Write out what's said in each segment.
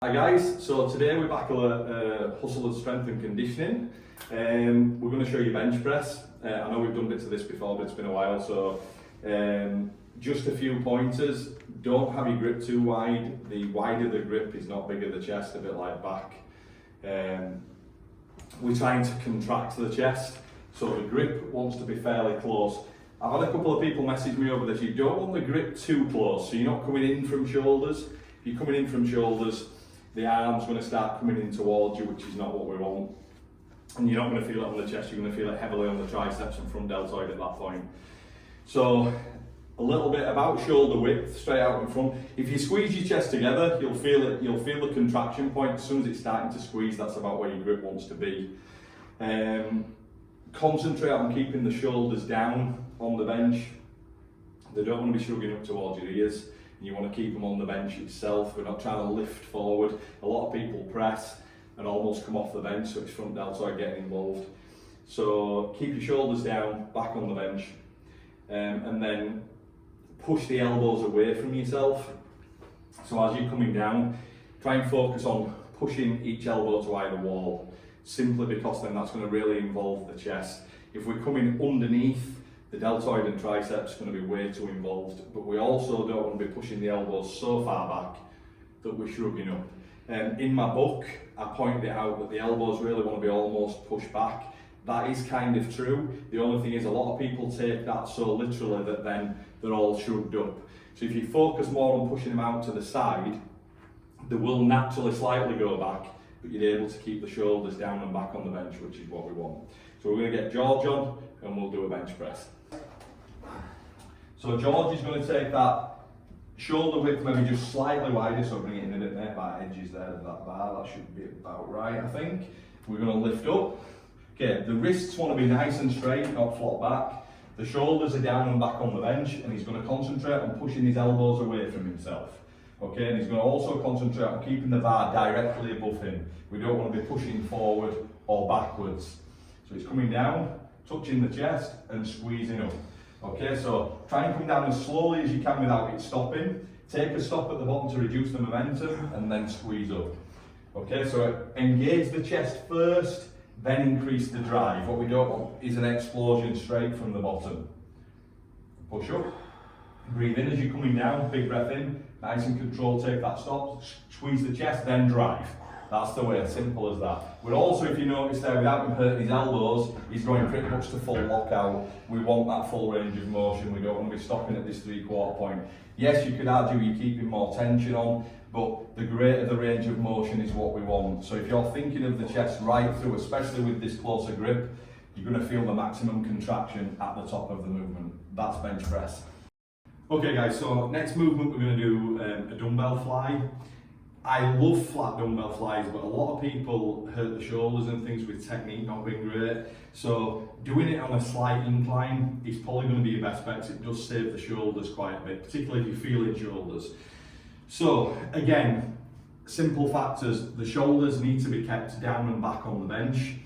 Hi guys, so today we're back at Hustle and Strength and Conditioning. We're going to show you bench press. I know we've done bits of this before, but it's been a while, so just a few pointers. Don't have your grip too wide. The wider the grip is not bigger the chest, a bit like back. We're trying to contract the chest, so the grip wants to be fairly close. I've had a couple of people message me over this. You don't want the grip too close, so you're not coming in from shoulders. If you're coming in from shoulders, the arm's going to start coming in towards you, which is not what we want. And you're not going to feel it on the chest, you're going to feel it heavily on the triceps and front deltoid at that point. So, a little bit about shoulder width, straight out in front. If you squeeze your chest together, you'll feel the contraction point. As soon as it's starting to squeeze, that's about where your grip wants to be. Concentrate on keeping the shoulders down on the bench. They don't want to be shrugging up towards your ears. You want to keep them on the bench itself. We're not trying to lift forward. A lot of people press and almost come off the bench, so it's front deltoid getting involved. So keep your shoulders down, back on the bench, and then push the elbows away from yourself. So as you're coming down, try and focus on pushing each elbow to either wall, simply because then that's going to really involve the chest. If we're coming underneath, the deltoid and triceps are going to be way too involved, but we also don't want to be pushing the elbows so far back that we're shrugging up. In my book, I pointed out that the elbows really want to be almost pushed back. That is kind of true. The only thing is a lot of people take that so literally that then they're all shrugged up. So if you focus more on pushing them out to the side, they will naturally slightly go back, but you're able to keep the shoulders down and back on the bench, which is what we want. So we're going to get George on and we'll do a bench press. So George is going to take that shoulder width maybe just slightly wider, so bring it in a bit there, by edges there of that bar, that should be about right I think. We're going to lift up. Okay, the wrists want to be nice and straight, not flop back. The shoulders are down and back on the bench, and he's going to concentrate on pushing his elbows away from himself. Okay, and he's going to also concentrate on keeping the bar directly above him. We don't want to be pushing forward or backwards. So he's coming down, touching the chest and squeezing up. Okay, so try and come down as slowly as you can without it stopping. Take a stop at the bottom to reduce the momentum and then squeeze up. Okay, so engage the chest first, then increase the drive. What we don't want is an explosion straight from the bottom. Push up, breathe in as you're coming down, big breath in, nice and controlled, take that stop, squeeze the chest, then drive. That's the way, simple as that. We're also, if you notice there, without him hurting his elbows, he's going pretty much to full lockout. We want that full range of motion. We don't want to be stopping at this 3/4 point. Yes, you could argue you're keeping more tension on, but the greater the range of motion is what we want. So if you're thinking of the chest right through, especially with this closer grip, you're going to feel the maximum contraction at the top of the movement. That's bench press. Okay guys, so next movement we're going to do a dumbbell fly. I love flat dumbbell flies, but a lot of people hurt the shoulders and things with technique not being great. So doing it on a slight incline is probably going to be your best bet, because it does save the shoulders quite a bit, particularly if you're feeling shoulders. So again, simple factors, the shoulders need to be kept down and back on the bench.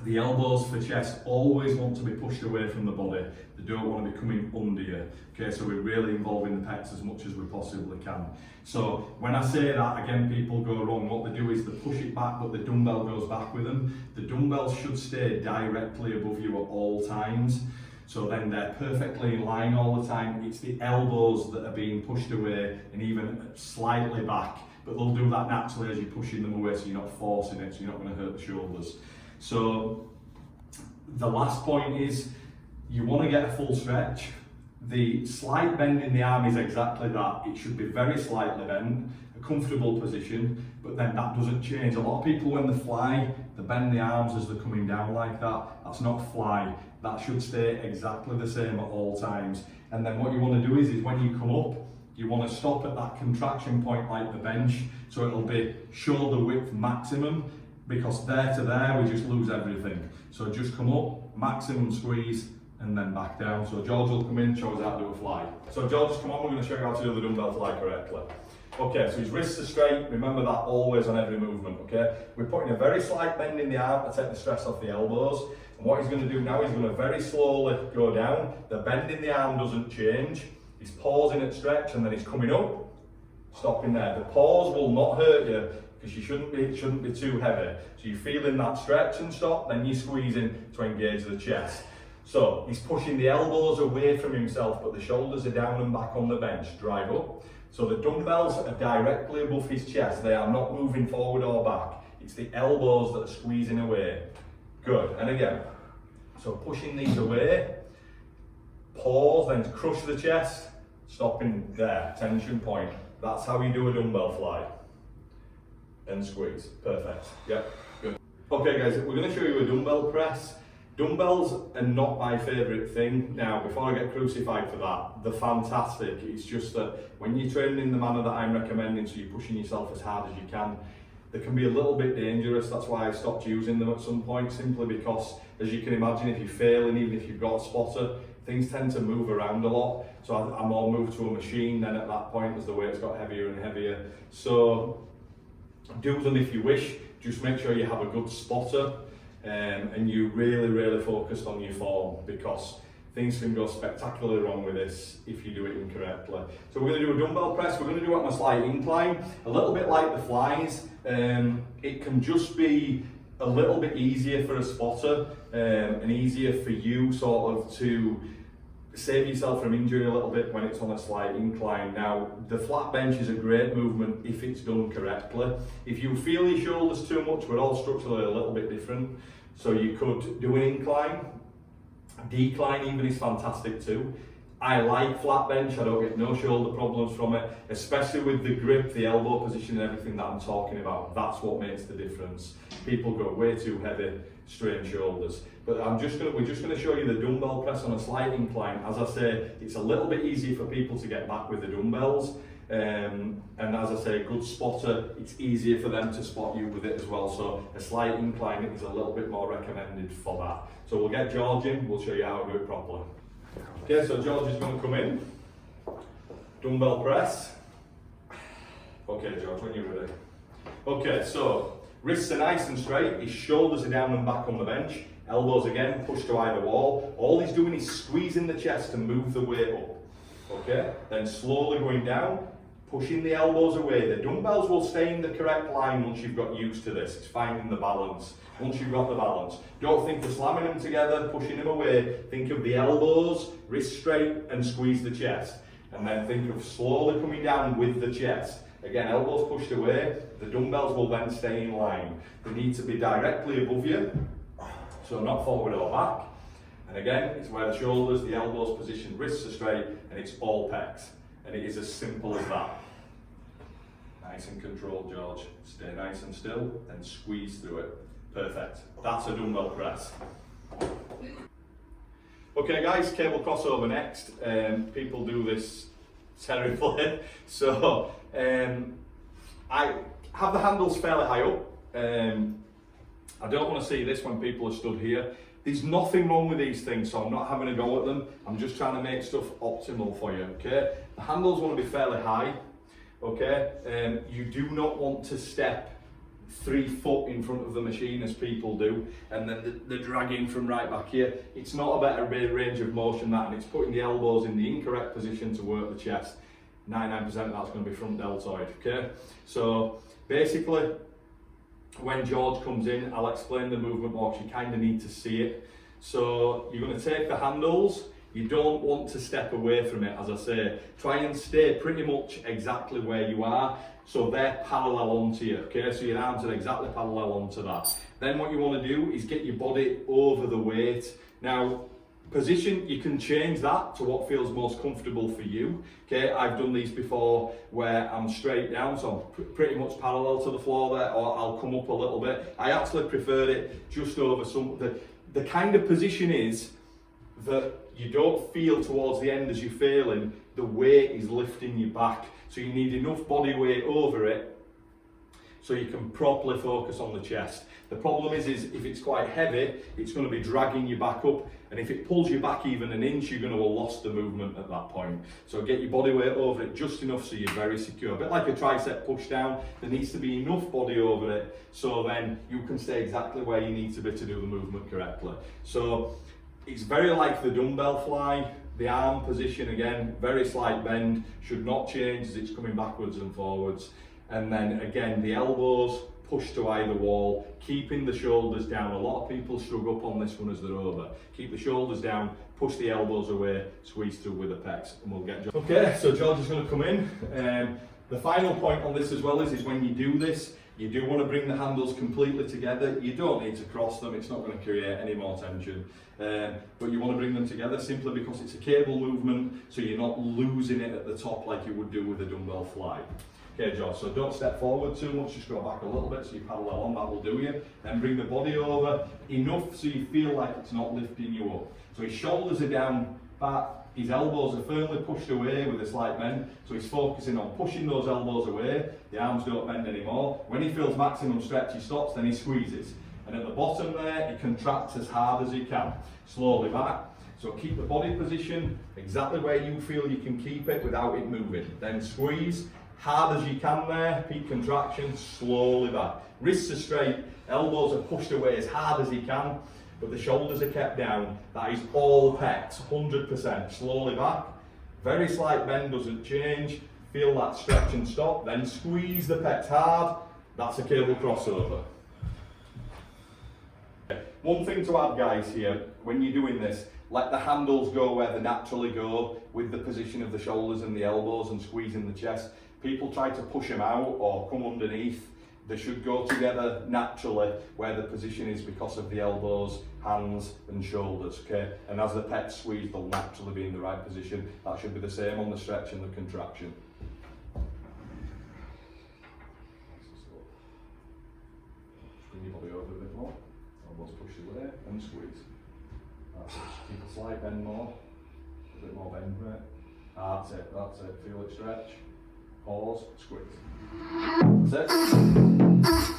The elbows for chest always want to be pushed away from the body. They don't want to be coming under you. Okay, so we're really involving the pecs as much as we possibly can. So when I say that, again, people go wrong. What they do is they push it back, but the dumbbell goes back with them. The dumbbells should stay directly above you at all times. So then they're perfectly in line all the time. It's the elbows that are being pushed away and even slightly back, but they'll do that naturally as you're pushing them away, so you're not forcing it, so you're not going to hurt the shoulders. So the last point is you want to get a full stretch. The slight bend in the arm is exactly that. It should be very slightly bent, a comfortable position, but then that doesn't change. A lot of people when they fly, they bend the arms as they're coming down like that. That's not fly. That should stay exactly the same at all times. And then what you want to do is when you come up, you want to stop at that contraction point like the bench. So it'll be shoulder width maximum, because there to there we just lose everything. So just come up, maximum squeeze, and then back down. So George will come in, show us how to do a fly. So George, come on, we're going to show you how to do the dumbbell fly correctly. Okay, so his wrists are straight, remember that always on every movement, okay? We're putting a very slight bend in the arm to take the stress off the elbows. And what he's going to do now, he's going to very slowly go down. The bend in the arm doesn't change. He's pausing at stretch and then he's coming up, stopping there. The pause will not hurt you because it shouldn't be too heavy. So you're feeling that stretch and stop, then you're squeezing to engage the chest. So he's pushing the elbows away from himself, but the shoulders are down and back on the bench, drive up. So the dumbbells are directly above his chest. They are not moving forward or back. It's the elbows that are squeezing away. Good, and again. So pushing these away, pause, then crush the chest, stopping there, tension point. That's how you do a dumbbell fly. And squeeze, perfect, yep, good. Okay guys, we're gonna show you a dumbbell press. Dumbbells are not my favourite thing. Now, before I get crucified for that, they're fantastic. It's just that when you're training in the manner that I'm recommending, so you're pushing yourself as hard as you can, they can be a little bit dangerous. That's why I stopped using them at some point, simply because, as you can imagine, if you're failing, even if you've got a spotter, things tend to move around a lot. So I more moved to a machine then at that point as the weight's got heavier and heavier. So do them if you wish, just make sure you have a good spotter. And you really focused on your form, because things can go spectacularly wrong with this if you do it incorrectly. So we're going to do a dumbbell press. We're going to do it on a slight incline, a little bit like the flies. It can just be a little bit easier for a spotter and easier for you sort of to save yourself from injury a little bit when it's on a slight incline. Now, the flat bench is a great movement if it's done correctly. If you feel your shoulders too much, we're all structurally a little bit different. So you could do an incline. Decline even is fantastic too. I like flat bench, I don't get no shoulder problems from it, especially with the grip, the elbow position and everything that I'm talking about. That's what makes the difference. People go way too heavy, strain shoulders. But we're just gonna show you the dumbbell press on a slight incline. As I say, it's a little bit easier for people to get back with the dumbbells. And as I say, a good spotter, it's easier for them to spot you with it as well. So a slight incline is a little bit more recommended for that. So we'll get George in, we'll show you how to do it properly. Okay, so George is going to come in. Dumbbell press. Okay, George, when you're ready. Okay, so wrists are nice and straight, his shoulders are down and back on the bench. Elbows again, push to either wall. All he's doing is squeezing the chest to move the weight up. Okay, then slowly going down, pushing the elbows away. The dumbbells will stay in the correct line once you've got used to this. It's finding the balance. Once you've got the balance, don't think of slamming them together, pushing them away. Think of the elbows, wrists straight, and squeeze the chest. And then think of slowly coming down with the chest. Again, elbows pushed away. The dumbbells will then stay in line. They need to be directly above you, so not forward or back. And again, it's where the shoulders, the elbows position, wrists are straight, and it's all pecs. And it is as simple as that. Nice and controlled, George. Stay nice and still, and squeeze through it. Perfect. That's a dumbbell press. Okay guys, cable crossover next. People do this terribly. So I have the handles fairly high up. I don't want to see this when people are stood here. There's nothing wrong with these things, so I'm not having a go at them. I'm just trying to make stuff optimal for you, okay? The handles want to be fairly high, okay? You do not want to step 3 foot in front of the machine as people do, and then they're dragging from right back here. It's not a better range of motion that, and it's putting the elbows in the incorrect position to work the chest. 99% of that's going to be front deltoid, okay? So basically, when George comes in, I'll explain the movement more because you kind of need to see it. So you're going to take the handles. You don't want to step away from it, as I say. Try and stay pretty much exactly where you are, so they're parallel onto you, okay? So your arms are exactly parallel onto that. Then what you want to do is get your body over the weight. Now, position, you can change that to what feels most comfortable for you, okay? I've done these before where I'm straight down, so I'm pretty much parallel to the floor there, or I'll come up a little bit. I actually prefer it just over some, the kind of position is that you don't feel towards the end as you're failing, the weight is lifting you back. So you need enough body weight over it so you can properly focus on the chest. The problem is if it's quite heavy, it's going to be dragging you back up, and if it pulls you back even an inch, you're going to have lost the movement at that point. So get your body weight over it just enough so you're very secure. A bit like a tricep push down, there needs to be enough body over it so then you can stay exactly where you need to be to do the movement correctly. So it's very like the dumbbell fly. The arm position again, very slight bend, should not change as it's coming backwards and forwards. And then again, the elbows push to either wall, keeping the shoulders down. A lot of people shrug up on this one as they're over. Keep the shoulders down, push the elbows away, squeeze through with the pecs, and we'll get George. Okay, so George is going to come in. The final point on this as well is when you do this, you do want to bring the handles completely together. You don't need to cross them, it's not going to create any more tension. But you want to bring them together simply because it's a cable movement, so you're not losing it at the top like you would do with a dumbbell fly. Okay, George, so don't step forward too much, just go back a little bit so you parallel on, that will do you. Then bring the body over enough so you feel like it's not lifting you up. So his shoulders are down back, his elbows are firmly pushed away with a slight bend, so he's focusing on pushing those elbows away, the arms don't bend anymore. When he feels maximum stretch, he stops, then he squeezes. And at the bottom there, he contracts as hard as he can, slowly back. So keep the body position exactly where you feel you can keep it without it moving. Then squeeze, hard as you can there, peak contraction, slowly back. Wrists are straight, elbows are pushed away as hard as you can, but the shoulders are kept down. That is all pecs, 100%. Slowly back. Very slight bend, doesn't change. Feel that stretch and stop, then squeeze the pecs hard. That's a cable crossover. One thing to add, guys, here, when you're doing this, let the handles go where they naturally go with the position of the shoulders and the elbows and squeezing the chest. People try to push them out or come underneath. They should go together naturally where the position is because of the elbows, hands and shoulders, okay? And as the pecs squeeze, they'll naturally be in the right position. That should be the same on the stretch and the contraction. Bring your body over a bit more. Elbows push away and squeeze. That's it. Just keep a slight bend more. A bit more bend, right? That's it, that's it. Feel it stretch. Pause, squeeze. That's it.